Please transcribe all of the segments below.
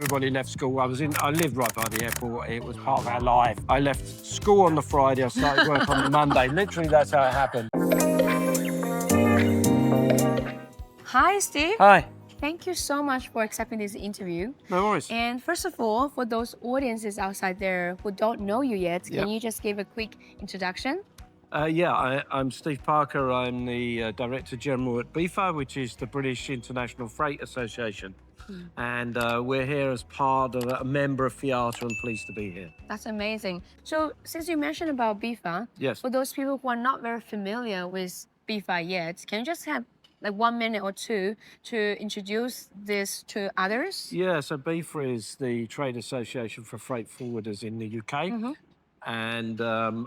Everybody left school. I lived right by the airport. It was part of our life. I left school on the Friday. I started work on the Monday. Literally, that's how it happened. Hi, Steve. Hi. Thank you so much for accepting this interview. No worries. And first of all, for those audiences outside there who don't know you yet, can you just give a quick introduction? I'm Steve Parker. I'm the Director General at BIFA, which is the British International Freight Association. And we're here as part of a member of FIATA and pleased to be here. That's amazing. So since you mentioned about BIFA, Yes. for those people who are not very familiar with BIFA yet, can you just have like 1 minute or two to introduce this to others? Yeah, so BIFA is the trade association for freight forwarders in the UK. And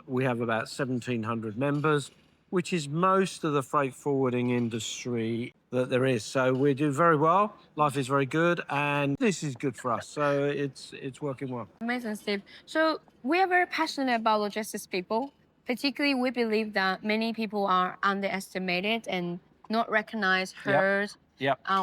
we have about 1,700 members, which is most of the freight forwarding industry that there is. So we do very well. Life is very good, and this is good for us. So it's working well. Amazing, Steve. So we are very passionate about logistics people. Particularly, we believe that many people are underestimated and not recognized, heard,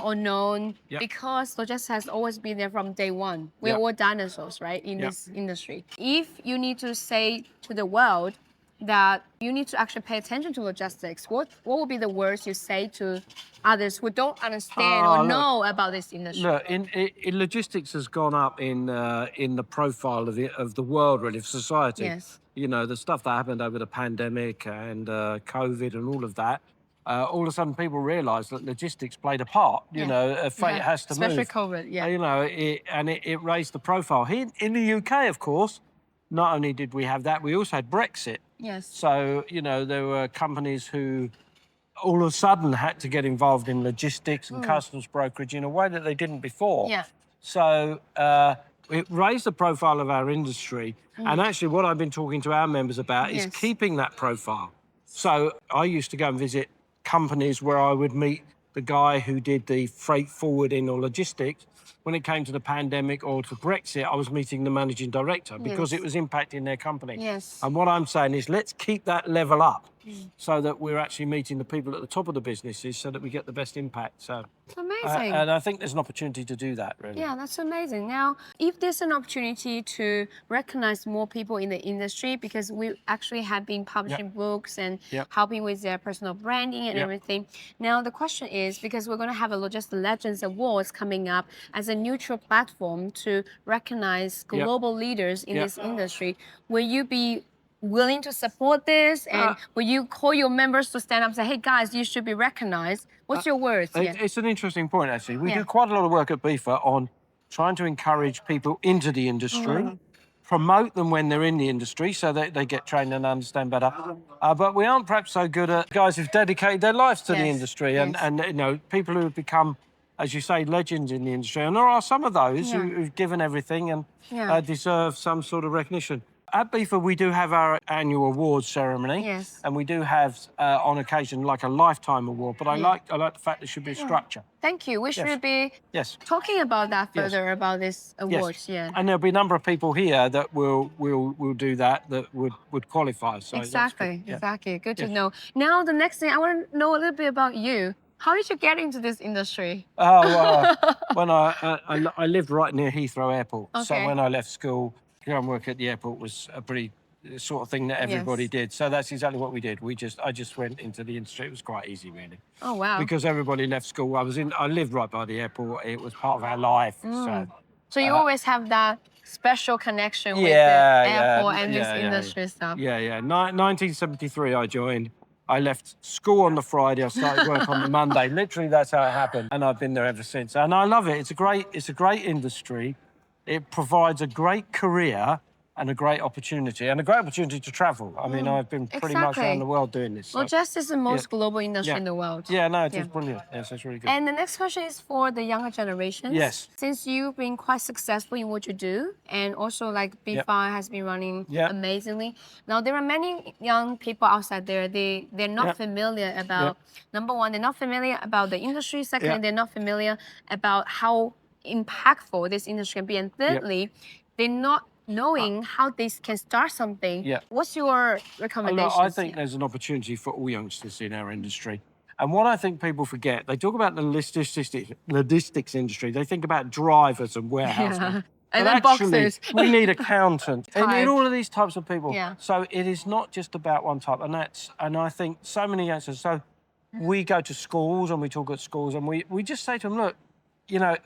or known because logistics has always been there from day one. We're all dinosaurs, right, in this industry. If you need to say to the world that you need to actually pay attention to logistics, what would be the words you say to others who don't understand or know about this industry? Look, in logistics has gone up in the profile of the world, really, of society. Yes. You know, the stuff that happened over the pandemic and COVID and all of that. All of a sudden, people realised that logistics played a part. You know, freight has to especially move. COVID. Yeah. You know, it raised the profile. Here in the UK, of course, not only did we have that, we also had Brexit. Yes. So, you know, there were companies who all of a sudden had to get involved in logistics and customs brokerage in a way that they didn't before. Yeah. So it raised the profile of our industry. And actually what I've been talking to our members about is keeping that profile. So I used to go and visit companies where I would meet the guy who did the freight forwarding or logistics. When it came to the pandemic or to Brexit, I was meeting the managing director because it was impacting their company. Yes. And what I'm saying is let's keep that level up so that we're actually meeting the people at the top of the businesses so that we get the best impact. So It's amazing. and I think there's an opportunity to do that, really. Yeah, that's amazing. Now, if there's an opportunity to recognize more people in the industry, because we actually have been publishing books and helping with their personal branding and everything. Now, the question is, because we're going to have a Logistics Legends Awards coming up as a neutral platform to recognize global leaders in this industry, will you be willing to support this? And will you call your members to stand up and say, hey, guys, you should be recognized? What's your words? It's an interesting point, actually. We do quite a lot of work at BIFA on trying to encourage people into the industry, promote them when they're in the industry so that they get trained and understand better. But we aren't perhaps so good at guys who've dedicated their lives to the industry and you know, people who have become, as you say, legends in the industry. And there are some of those who've given everything and deserve some sort of recognition. At BIFA, we do have our annual awards ceremony. Yes. And we do have, on occasion, like a lifetime award. But I like the fact there should be a structure. Thank you. We should be talking about that further, about this awards. And there'll be a number of people here that will do that would qualify. So exactly. Good to know. Now, the next thing, I want to know a little bit about you. How did you get into this industry? Oh, well, when I lived right near Heathrow Airport. So when I left school, to go and work at the airport was a pretty sort of thing that everybody did. So that's exactly what we did. I just went into the industry. It was quite easy, really. Oh, wow. Because everybody left school. I lived right by the airport. It was part of our life. So you always have that special connection with the airport and this industry stuff. 1973 I joined. I left school on the Friday. I started work on the Monday. Literally, that's how it happened. And I've been there ever since. And I love it. It's a great industry. It provides a great career and a great opportunity to travel. I mean, I've been pretty much around the world doing this. So. Logistics is the most global industry in the world. Yeah, no, it's brilliant. Yes, it's really good. And the next question is for the younger generations. Yes. Since you've been quite successful in what you do, and also like BIFA has been running amazingly. Now, there are many young people outside there, they're not familiar about, number one, they're not familiar about the industry. Secondly, they're not familiar about how impactful this industry can be. And thirdly, they're not knowing how they can start something. What's your recommendation? I think there's an opportunity for all youngsters in our industry. And what I think people forget, they talk about the logistics industry. They think about drivers and warehousemen. And but then actually, boxers. we need accountants. And need all of these types of people. Yeah. So it is not just about one type. And I think so many answers. So we go to schools and we talk at schools and we just say to them, look,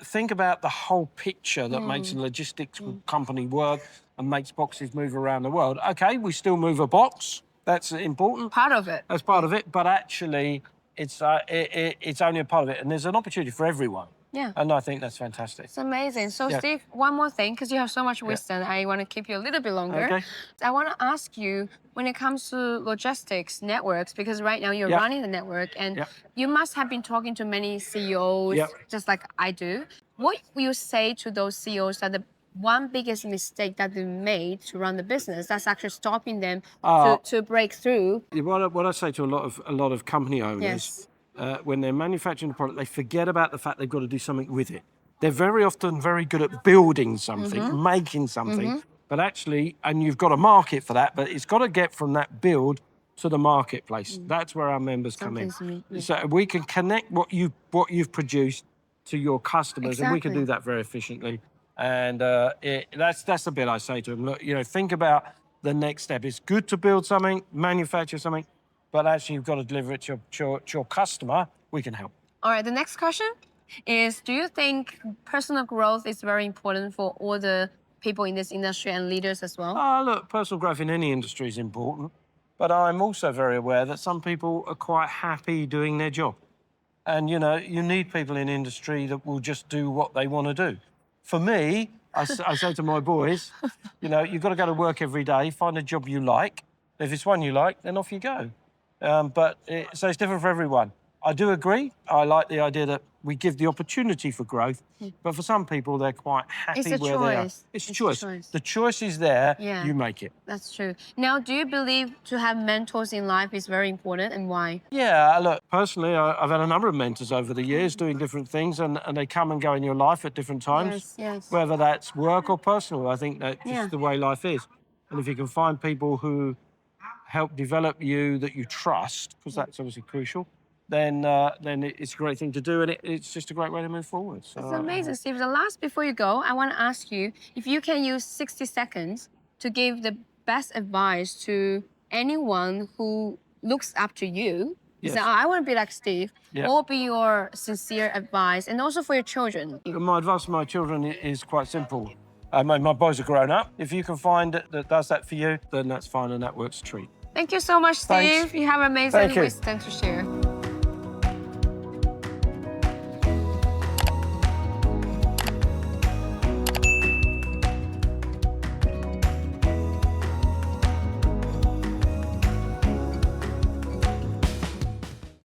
think about the whole picture that makes a logistics company work and makes boxes move around the world. Okay, we still move a box. That's important. Part of it. That's part of it. But actually, it's only a part of it. And there's an opportunity for everyone. Yeah. And I think that's fantastic. It's amazing. So, Steve, one more thing, because you have so much wisdom, I want to keep you a little bit longer. Okay. I want to ask you, when it comes to logistics networks, because right now you're running the network, and you must have been talking to many CEOs, just like I do. What will you say to those CEOs that the one biggest mistake that they made to run the business that's actually stopping them to break through? What I say to a lot of company owners, when they're manufacturing a product, they forget about the fact they've got to do something with it. They're very often very good at building something, making something, but actually, and you've got a market for that, but it's got to get from that build to the marketplace. That's where our members come in. So we can connect what you've produced to your customers, and we can do that very efficiently. And that's the bit I say to them. Look, think about the next step. It's good to build something, manufacture something, but actually you've got to deliver it to your customer. We can help. All right, the next question is, do you think personal growth is very important for all the people in this industry and leaders as well? Look, personal growth in any industry is important, but I'm also very aware that some people are quite happy doing their job. And, you need people in industry that will just do what they want to do. For me, I say to my boys, you've got to go to work every day, find a job you like. If it's one you like, then off you go. So it's different for everyone. I do agree. I like the idea that we give the opportunity for growth, but for some people, they're quite happy where they are. It's a choice. The choice is there, you make it. That's true. Now, do you believe to have mentors in life is very important, and why? Yeah, look, personally, I've had a number of mentors over the years doing different things, and they come and go in your life at different times, whether that's work or personal. I think that's just the way life is. And if you can find people who help develop you that you trust, because that's obviously crucial, then it's a great thing to do, and it's just a great way to move forward. So, it's amazing, Steve. The last, before you go, I want to ask you if you can use 60 seconds to give the best advice to anyone who looks up to you. Say, I want to be like Steve. What will be your sincere advice, and also for your children? My advice for my children is quite simple. My boys are grown up. If you can find it that does that for you, then that's fine, and that works a treat. Thank you so much, Steve. You have amazing wisdom to share.